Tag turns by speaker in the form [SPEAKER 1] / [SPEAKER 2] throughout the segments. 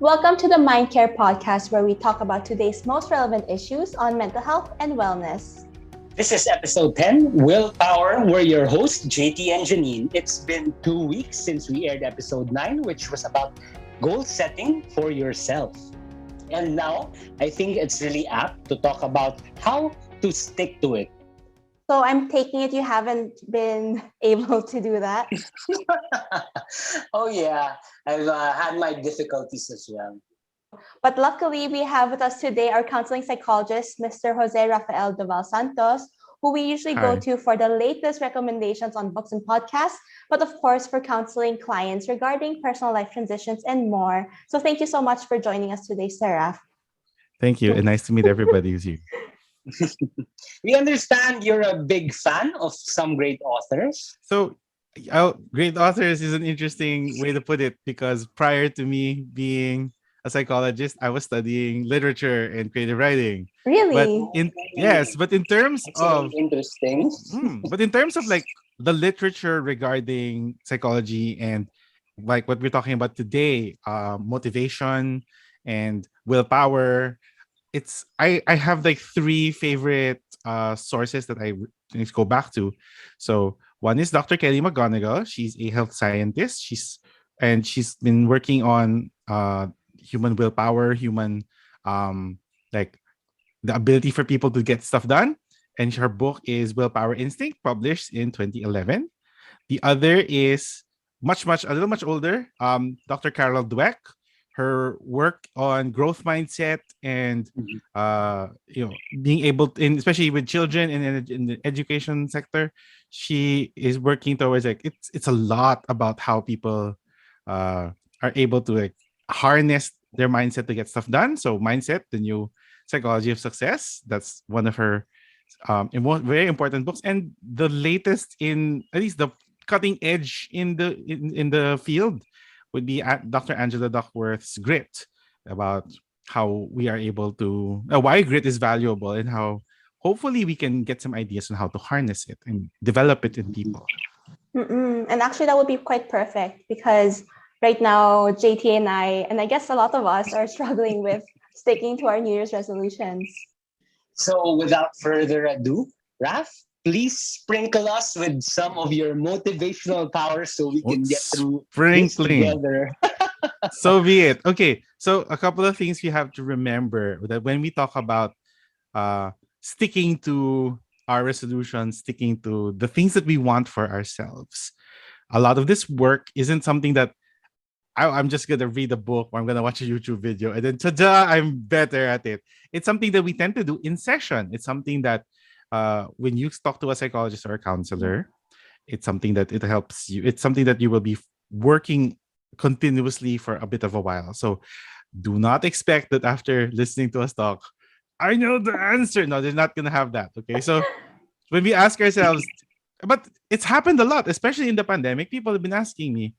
[SPEAKER 1] Welcome to the Mindcare podcast, where we talk about today's most relevant issues on mental health and wellness.
[SPEAKER 2] This is episode 10, Willpower. We're your hosts, JT and Janine. It's been 2 weeks since we aired episode 9, which was about goal setting for yourself. And now, I think it's really apt to talk about how to stick to it.
[SPEAKER 1] So I'm taking it you haven't been able to do that.
[SPEAKER 2] Oh, yeah, I've had my difficulties as well.
[SPEAKER 1] But luckily, we have with us today our counseling psychologist, Mr. Jose Rafael Doval Santos, who we usually go
[SPEAKER 3] Hi.
[SPEAKER 1] to for the latest recommendations on books and podcasts, but of course for counseling clients regarding personal life transitions and more. So thank you so much for joining us today, Sarah.
[SPEAKER 3] Thank you, and nice to meet everybody who's here.
[SPEAKER 2] We understand you're a big fan of some great authors.
[SPEAKER 3] So, great authors is an interesting way to put it because prior to me being a psychologist, I was studying literature and creative writing. But
[SPEAKER 1] Really?
[SPEAKER 3] but in terms
[SPEAKER 2] That's really
[SPEAKER 3] of
[SPEAKER 2] interesting.
[SPEAKER 3] like the literature regarding psychology and like what we're talking about today, motivation and willpower, I have like three favorite sources that I go back to. So one is Dr. Kelly McGonigal. She's a health scientist. She's been working on human willpower, human um like the ability for people to get stuff done. And her book is Willpower Instinct, published in 2011. The other is a little much older. Dr. Carol Dweck, her work on growth mindset and being able to, especially with children in the education sector, she is working towards like it's a lot about how people are able to like harness their mindset to get stuff done. So mindset, the new psychology of success. That's one of her very important books, and the latest in at least the cutting edge in the field would be at Dr. Angela Duckworth's Grit, about how we are able to why grit is valuable and how hopefully we can get some ideas on how to harness it and develop it in people.
[SPEAKER 1] And actually, that would be quite perfect because right now, JT and I guess a lot of us are struggling with sticking to our New Year's resolutions.
[SPEAKER 2] So, without further ado, Raph, please sprinkle us with some of your motivational power so we can get through this
[SPEAKER 3] Sprinkling.
[SPEAKER 2] together.
[SPEAKER 3] So be it. Okay. So a couple of things you have to remember that when we talk about sticking to our resolutions, sticking to the things that we want for ourselves, a lot of this work isn't something that I'm just gonna read a book or I'm gonna watch a YouTube video and then ta-da, I'm better at it. It's something that we tend to do in session. It's something that when you talk to a psychologist or a counselor, it's something that it helps you. It's something that you will be working continuously for a bit of a while. So do not expect that after listening to us talk, I know the answer. No, they're not gonna have that. Okay. So when we ask ourselves, but it's happened a lot, especially in the pandemic. People have been asking me,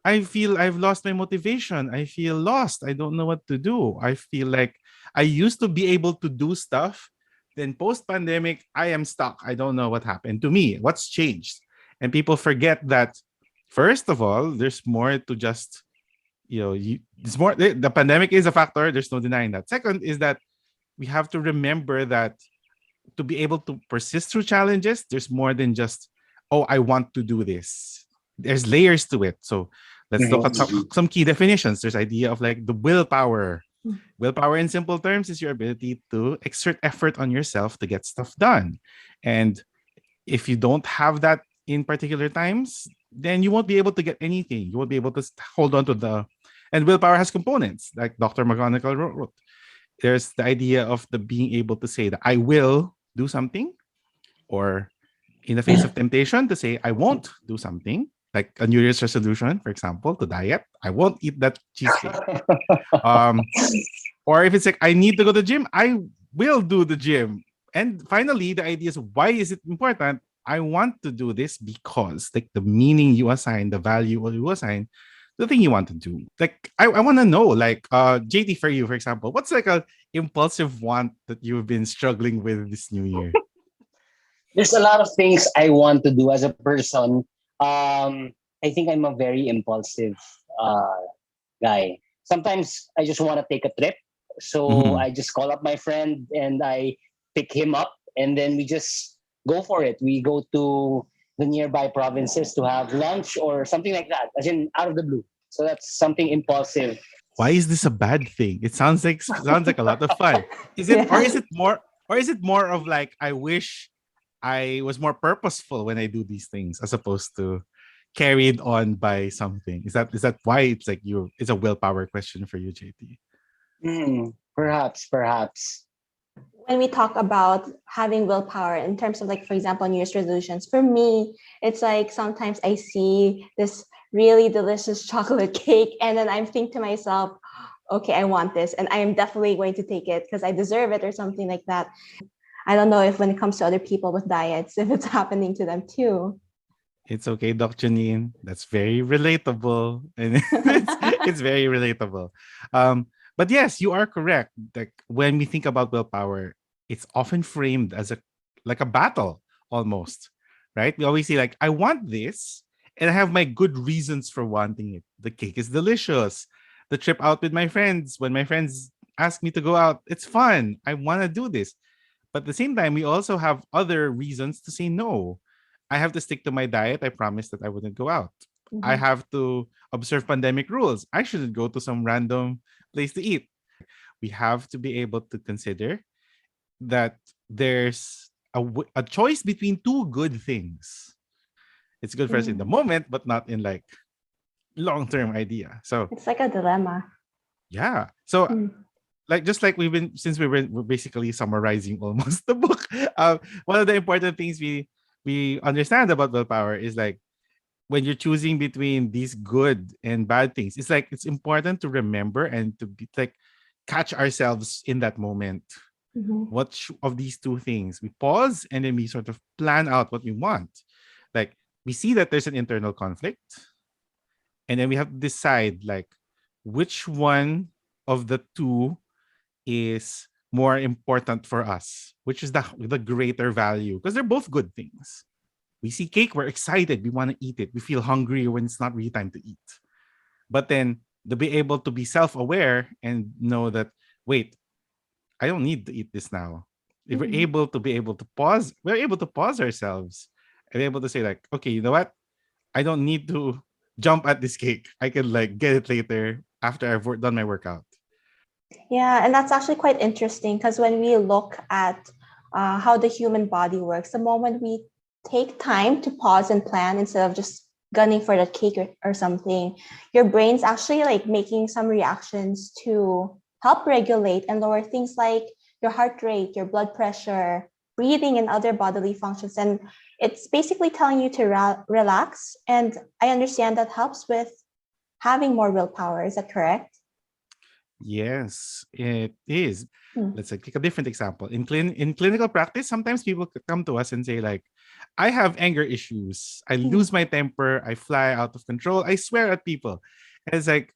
[SPEAKER 3] I feel I've lost my motivation. I feel lost. I don't know what to do. I feel like I used to be able to do stuff. Then post pandemic, I am stuck. I don't know what happened to me. What's changed? And people forget that, first of all, there's more to just, there's more. The pandemic is a factor. There's no denying that. Second is that we have to remember that to be able to persist through challenges, there's more than just, oh, I want to do this. There's layers to it. So let's look at some key definitions. There's idea of like the willpower. Willpower in simple terms is your ability to exert effort on yourself to get stuff done. And if you don't have that in particular times, then you won't be able to get anything. You won't be able to hold on to and willpower has components like Dr. McGonigal wrote. There's the idea of the being able to say that I will do something, or in the face of temptation to say I won't do something, like a New Year's resolution, for example, to diet. I won't eat that cheesecake. um, or if it's like I need to go to the gym, I will do the gym. And finally, the idea is, why is it important? I want to do this because like the meaning you assign, the value you assign, the thing you want to do. Like I want to know, like JT, for you, for example, what's like a impulsive want that you've been struggling with this new year?
[SPEAKER 2] There's a lot of things I want to do as a person. I think I'm a very impulsive uh, guy. sometimes I just want to take a trip. So
[SPEAKER 3] Mhm.
[SPEAKER 2] I just call up my friend and I pick him up, and then we just go for it. We go to the nearby provinces to have lunch or something like that, as in out of the blue. So that's something impulsive.
[SPEAKER 3] Why is this a bad thing? It sounds like a lot of fun. Is it or
[SPEAKER 1] Yeah.
[SPEAKER 3] is it more of like I wish I was more purposeful when I do these things as opposed to carried on by something? Is that why it's like it's a willpower question for you, JT?
[SPEAKER 2] Perhaps.
[SPEAKER 1] When we talk about having willpower in terms of, like, for example, New Year's resolutions, for me, it's like sometimes I see this really delicious chocolate cake and then I'm thinking to myself, okay, I want this and I am definitely going to take it because I deserve it or something like that. I don't know if when it comes to other people with diets, if it's happening to them too.
[SPEAKER 3] It's okay, Doc Janine. That's very relatable, and it's very relatable. But yes, you are correct. Like when we think about willpower, it's often framed as a battle almost, right? We always say like, "I want this, and I have my good reasons for wanting it. The cake is delicious. The trip out with my friends, when my friends ask me to go out, it's fun. I want to do this." But at the same time, we also have other reasons to say no. I have to stick to my diet. I promised that I wouldn't go out. I
[SPEAKER 1] Mhm.
[SPEAKER 3] have to observe pandemic rules. I shouldn't go to some random place to eat. We have to be able to consider that there's a choice between two good things. It's good for us in the
[SPEAKER 1] Mm.
[SPEAKER 3] moment, but not in like long term idea. So
[SPEAKER 1] It's like a dilemma.
[SPEAKER 3] yeah. So
[SPEAKER 1] Mm.
[SPEAKER 3] like just like we're basically summarizing almost the book. One of the important things we understand about willpower is like when you're choosing between these good and bad things, it's like it's important to remember and to be like catch ourselves in that moment.
[SPEAKER 1] Mhm.
[SPEAKER 3] Of these two things? We pause and then we sort of plan out what we want. Like we see that there's an internal conflict, and then we have to decide like which one of the two is more important for us, which is the greater value, because they're both good things. We see cake, we're excited, we want to eat it. We feel hungry when it's not really time to eat. But then to be able to be self-aware and know that, wait, I don't need to eat this now. If we're
[SPEAKER 1] Mhm.
[SPEAKER 3] able to pause, we're able to pause ourselves and able to say, like, okay, you know what? I don't need to jump at this cake. I can like get it later after done my workout.
[SPEAKER 1] Yeah, and that's actually quite interesting because when we look at how the human body works, the moment we take time to pause and plan instead of just gunning for that cake or something, your brain's actually like making some reactions to help regulate and lower things like your heart rate, your blood pressure, breathing, and other bodily functions. And it's basically telling you to relax. And I understand that helps with having more willpower. Is that correct?
[SPEAKER 3] Yes, it is.
[SPEAKER 1] Mm.
[SPEAKER 3] Let's take a different example. In clinical practice, sometimes people come to us and say like, "I have anger issues. I lose
[SPEAKER 1] Mm.
[SPEAKER 3] my temper. I fly out of control. I swear at people." And it's like,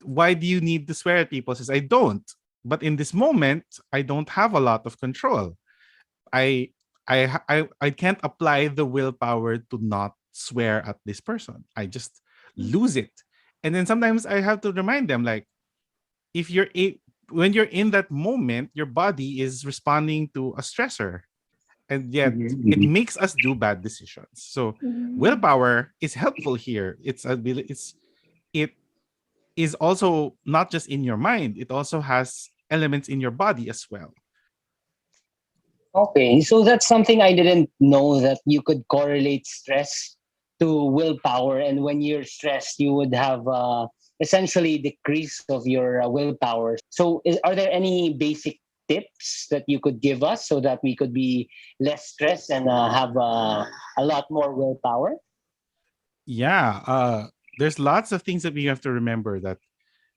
[SPEAKER 3] why do you need to swear at people? Says I don't. But in this moment, I don't have a lot of control. I I can't apply the willpower to not swear at this person. I just lose it. And then sometimes I have to remind them like, if when you're in that moment, your body is responding to a stressor, and yet it
[SPEAKER 2] Mhm.
[SPEAKER 3] makes us do bad decisions. So
[SPEAKER 1] Mm.
[SPEAKER 3] willpower is helpful here. It is also not just in your mind, it also has elements in your body as well.
[SPEAKER 2] Okay, so that's something I didn't know, that you could correlate stress to willpower, and when you're stressed, you would have essentially decrease of your willpower. So, are there any basic tips that you could give us so that we could be less stressed and have a lot more willpower?
[SPEAKER 3] Yeah, there's lots of things that we have to remember, that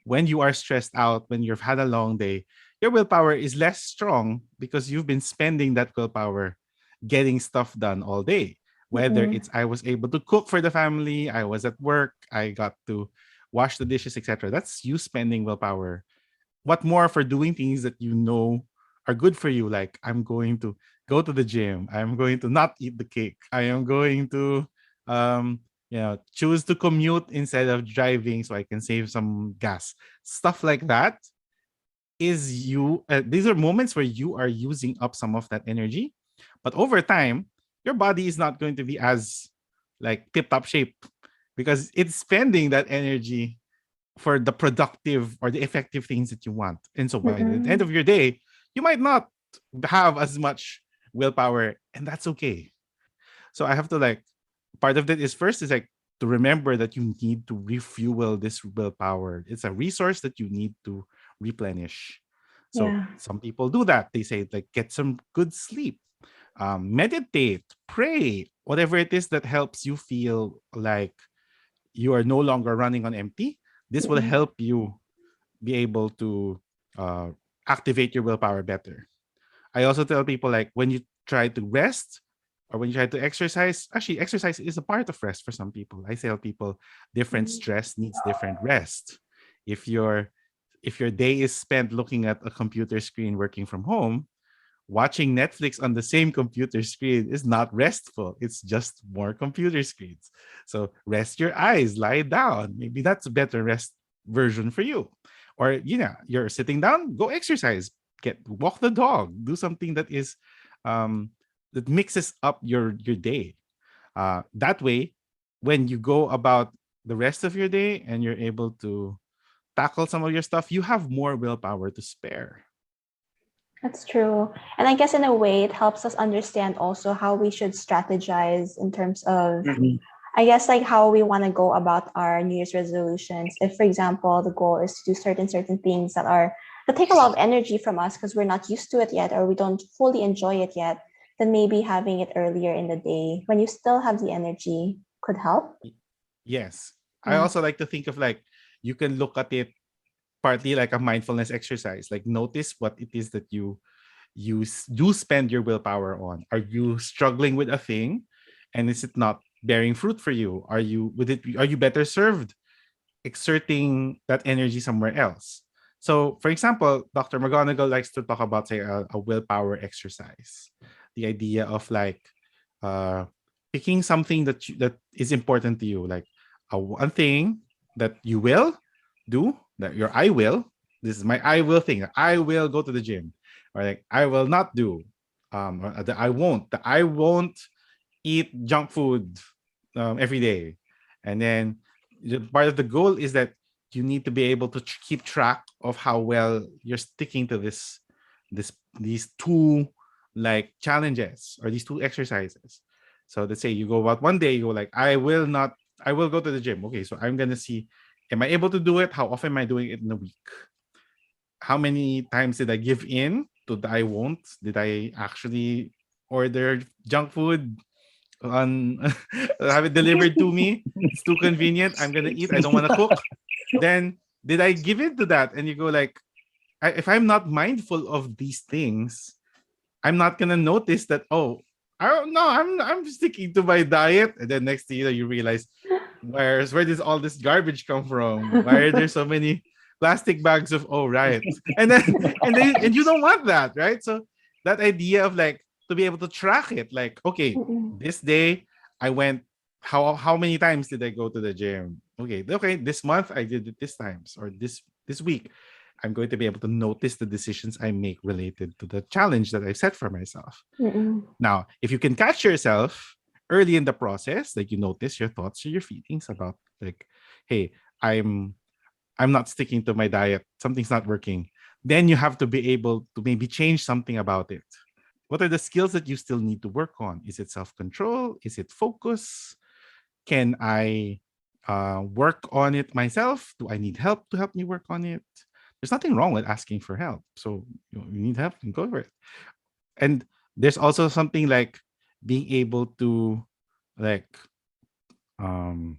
[SPEAKER 3] when you are stressed out, when you've had a long day, your willpower is less strong because you've been spending that willpower getting stuff done all day. Whether
[SPEAKER 1] Mm.
[SPEAKER 3] it's I was able to cook for the family, I was at work, I got to wash the dishes, etc. That's you spending willpower. What more for doing things that you know are good for you? Like, I'm going to go to the gym. I'm going to not eat the cake. I am going to, um, choose to commute instead of driving so I can save some gas. Stuff like that is you. These are moments where you are using up some of that energy, but over time, your body is not going to be as like tip top shape because it's spending that energy for the productive or the effective things that you want. And so by the end of
[SPEAKER 1] Mm-mm.
[SPEAKER 3] your day, you might not have as much willpower, and that's okay. So I have to like part of that is first is like to remember that you need to refuel this willpower. It's a resource that you need to replenish. So
[SPEAKER 1] Yeah.
[SPEAKER 3] some people do that. They say like get some good sleep, meditate, pray, whatever it is that helps you feel like you are no longer running on empty. This will
[SPEAKER 1] Mm-mm.
[SPEAKER 3] help you be able to uh, activate your willpower better. I also tell people like when you try to rest or when you try to exercise, actually exercise is a part of rest for some people. I tell people different
[SPEAKER 1] Mm.
[SPEAKER 3] stress needs different rest. If your if your day is spent looking at a computer screen working from home, watching Netflix on the same computer screen is not restful. It's just more computer screens. So rest your eyes, lie down. Maybe that's a better rest version for you. Or you're sitting down, go exercise, get walk the dog, do something that is um that mixes up your day. That way, when you go about the rest of your day and you're able to tackle some of your stuff, you have more willpower to spare.
[SPEAKER 1] That's true. And I guess in a way, it helps us understand also how we should strategize in terms of,
[SPEAKER 2] Mhm.
[SPEAKER 1] I guess, like how we want to go about our New Year's resolutions. If, for example, the goal is to do certain things that take a lot of energy from us because we're not used to it yet or we don't fully enjoy it yet, then maybe having it earlier in the day when you still have the energy could help.
[SPEAKER 3] Y- Yes. I
[SPEAKER 1] Yeah.
[SPEAKER 3] also like to think of like you can look at it partly like a mindfulness exercise. Like notice what it is that you do spend your willpower on. Are you struggling with a thing and is it not bearing fruit for you? Are you better served exerting that energy somewhere else? So, for example, Dr. McGonagall likes to talk about, say, a willpower exercise. The idea of like uh, picking something that is important to you, like one thing that you will do, that your I will. This is my I will thing. I will go to the gym, or like I will not do. Or the I won't. The I won't eat junk food every day. And then part of the goal is that you need to be able to keep track of how well you're sticking to these two like challenges or these two exercises. So let's say you go about one day, you go like, I will go to the gym. Okay, so I'm gonna see, am I able to do it? How often am I doing it in a week? How many times did I give in to the I won't? Did I actually order junk food on have it delivered to me? It's too convenient. I'm gonna eat. I don't want to cook. Then did I give in to that? And you go like, if I'm not mindful of these things, I'm not gonna notice that. Oh, I don't know. I'm sticking to my diet, and then next thing you realize, where does all this garbage come from? Why are there so many plastic bags of right? And then and you don't want that, right? So that idea of like to be able to track it, like okay,
[SPEAKER 1] Mm-mm.
[SPEAKER 3] this day I went. How many times did I go to the gym? Okay. This month I did it this times, or this week I'm going to be able to notice the decisions I make related to the challenge that I set for myself.
[SPEAKER 1] Mm-mm.
[SPEAKER 3] Now, if you can catch yourself early in the process, like you notice your thoughts or your feelings about like, hey, I'm I'm not sticking to my diet, something's not working, then you have to be able to maybe change something about it. What are the skills that you still need to work on? Is it self-control? Is it focus? Can I work on it myself? Do I need help to help me work on it? There's nothing wrong with asking for help. So you need help, and go for it. And there's also something like being able to like um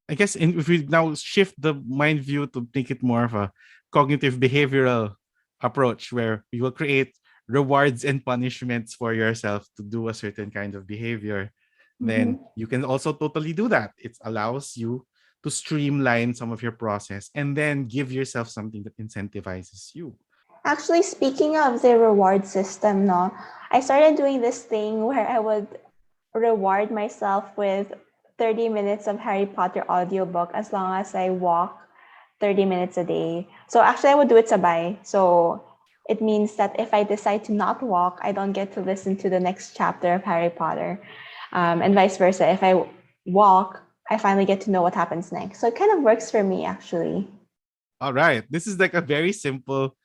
[SPEAKER 3] I guess if we now shift the mind view to make it more of a cognitive behavioral approach where you will create rewards and punishments for yourself to do a certain kind of behavior, then
[SPEAKER 1] Mm-hmm.
[SPEAKER 3] you can also totally do that. It allows you to streamline some of your process and then give yourself something that incentivizes you.
[SPEAKER 1] Actually, speaking of the reward system, no, I started doing this thing where I would reward myself with 30 minutes of Harry Potter audiobook as long as I walk 30 minutes a day. So actually, I would do it sabay. So it means that if I decide to not walk, I don't get to listen to the next chapter of Harry Potter. And vice versa. If I walk, I finally get to know what happens next. So it kind of works for me, actually.
[SPEAKER 3] All right. This is like a very simple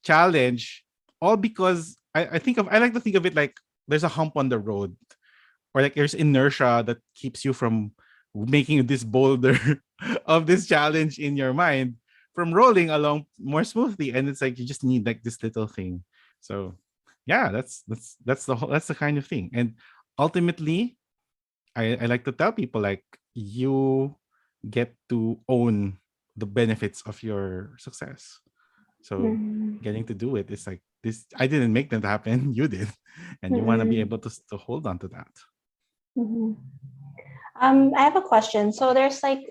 [SPEAKER 3] challenge, all because I like to think of it like there's a hump on the road, or like there's inertia that keeps you from making this boulder of this challenge in your mind from rolling along more smoothly. And it's like you just need like this little thing. So yeah, that's the kind of thing. And ultimately, I like to tell people like you get to own the benefits of your success. So
[SPEAKER 1] Mhm.
[SPEAKER 3] getting to do it is like this. I didn't make that happen. You did, and you want to be
[SPEAKER 1] Mm-mm.
[SPEAKER 3] able to hold on to that.
[SPEAKER 1] Mhm. I have a question. So there's like,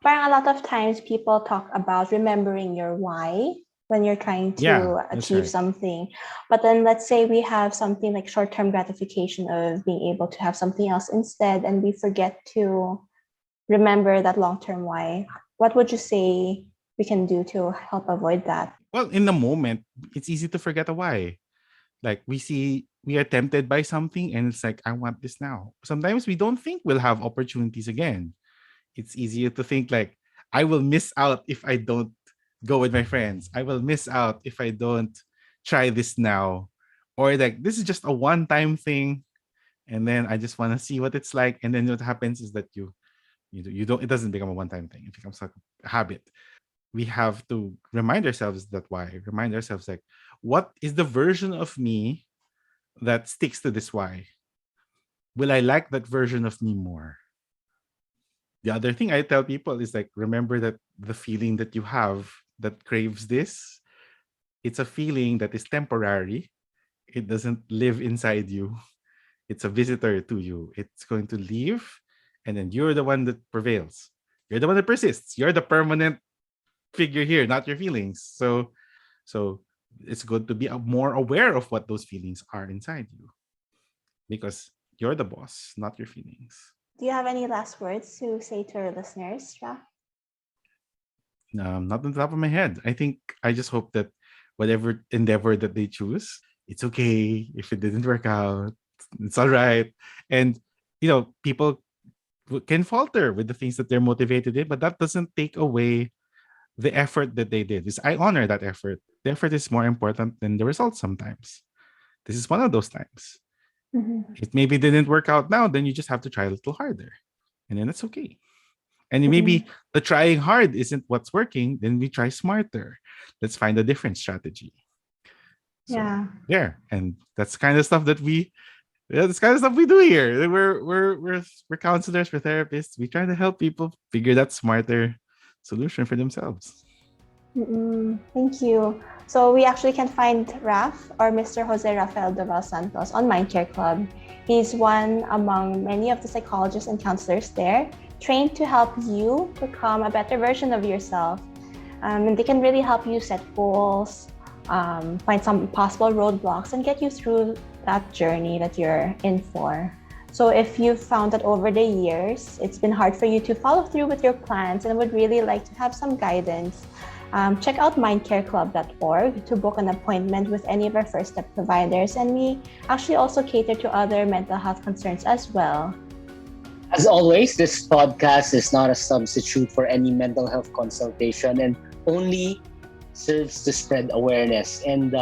[SPEAKER 1] parang a lot of times people talk about remembering your why when you're trying
[SPEAKER 3] Yeah,
[SPEAKER 1] to
[SPEAKER 3] that's
[SPEAKER 1] achieve
[SPEAKER 3] right.
[SPEAKER 1] something. But then let's say we have something like short-term gratification of being able to have something else instead, and we forget to remember that long-term why. What would you say we can do to help avoid that?
[SPEAKER 3] Well, in the moment, it's easy to forget a why. Like we are tempted by something, and it's like I want this now. Sometimes we don't think we'll have opportunities again. It's easier to think like I will miss out if I don't go with my friends. I will miss out if I don't try this now. Or like this is just a one-time thing, and then I just want to see what it's like. And then what happens is that you don't, it doesn't become a one-time thing. It becomes like a habit. We have to remind ourselves that why. Remind ourselves like what is the version of me that sticks to this why? Will I like that version of me more? The other thing I tell people is like remember that the feeling that you have that craves this, it's a feeling that is temporary. It doesn't live inside you. It's a visitor to you. It's going to leave, and then you're the one that prevails. You're the one that persists. You're the permanent figure here, not your feelings. So it's good to be more aware of what those feelings are inside you, because you're the boss, not your feelings.
[SPEAKER 1] Do you have any last words to say to our listeners, Ra?
[SPEAKER 3] Not on the top of my head. I think I just hope that whatever endeavor that they choose, it's okay if it didn't work out. It's all right. And people can falter with the things that they're motivated in, but that doesn't take away the effort that they did. Is I honor that effort. The effort is more important than the results sometimes. This is one of those times.
[SPEAKER 1] Mhm.
[SPEAKER 3] It maybe didn't work out now, then you just have to try a little harder. And then it's okay. And
[SPEAKER 1] Mm-mm.
[SPEAKER 3] maybe the trying hard isn't what's working, then we try smarter. Let's find a different strategy. So
[SPEAKER 1] Yeah.
[SPEAKER 3] there. And that's kind of stuff that that's kind of stuff we do here. We're counselors, we're therapists. We try to help people figure that smarter solution for themselves.
[SPEAKER 1] Mm-mm. Thank you. So we actually can find Raf or Mr. Jose Rafael Doval Santos on Mindcare Club. He's one among many of the psychologists and counselors there, trained to help you become a better version of yourself. And they can really help you set goals, find some possible roadblocks, and get you through that journey that you're in for. So if you've found that over the years, it's been hard for you to follow through with your plans and would really like to have some guidance, check out mindcareclub.org to book an appointment with any of our first step providers. And we actually also cater to other mental health concerns as well.
[SPEAKER 2] As always, this podcast is not a substitute for any mental health consultation and only serves to spread awareness. And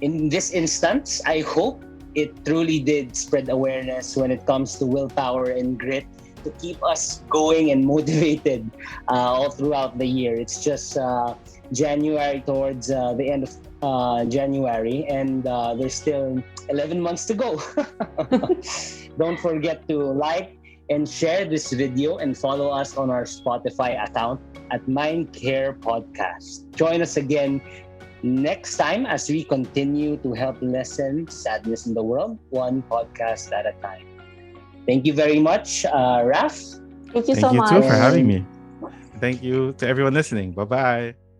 [SPEAKER 2] in this instance, I hope it truly did spread awareness when it comes to willpower and grit to keep us going and motivated all throughout the year. It's just January, towards the end of January, and there's still 11 months to go. Don't forget to like and share this video and follow us on our Spotify account at Mindcare Podcast. Join us again next time as we continue to help lessen sadness in the world, one podcast at a time. Thank you very much, Raph.
[SPEAKER 1] Thank you
[SPEAKER 3] Thank
[SPEAKER 1] so
[SPEAKER 3] you too
[SPEAKER 1] much.
[SPEAKER 3] for having
[SPEAKER 2] And
[SPEAKER 3] me. Thank you to everyone listening. Bye bye.